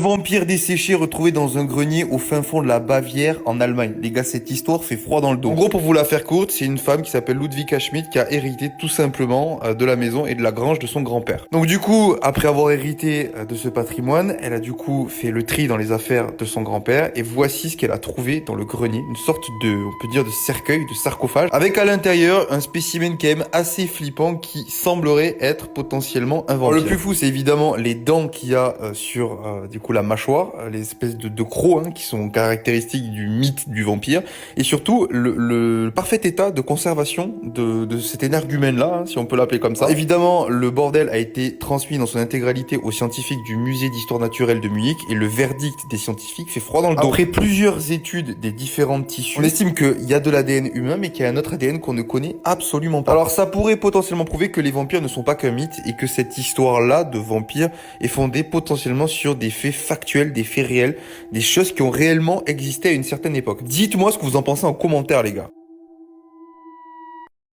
Vampire desséché retrouvé dans un grenier au fin fond de la Bavière en Allemagne. Les gars, cette histoire fait froid dans le dos. En gros, pour vous la faire courte, c'est une femme qui s'appelle Ludwika Schmidt qui a hérité tout simplement de la maison et de la grange de son grand-père. Donc du coup, après avoir hérité de ce patrimoine, elle a du coup fait le tri dans les affaires de son grand-père et voici ce qu'elle a trouvé dans le grenier. Une sorte de, on peut dire, de cercueil, de sarcophage, avec à l'intérieur un spécimen quand même assez flippant qui semblerait être potentiellement un vampire. Le plus fou, c'est évidemment les dents qu'il y a sur du coup la mâchoire, les espèces de crocs qui sont caractéristiques du mythe du vampire, et surtout le parfait état de conservation de cet énergumène-là, si on peut l'appeler comme ça. Évidemment, le bordel a été transmis dans son intégralité aux scientifiques du musée d'histoire naturelle de Munich, et le verdict des scientifiques fait froid dans le dos. Après plusieurs études des différents tissus, on estime qu'il y a de l'ADN humain, mais qu'il y a un autre ADN qu'on ne connaît absolument pas. Alors ça pourrait potentiellement prouver que les vampires ne sont pas qu'un mythe, et que cette histoire-là de vampire est fondée potentiellement sur des faits factuels, des faits réels, des choses qui ont réellement existé à une certaine époque. Dites-moi ce que vous en pensez en commentaire, les gars.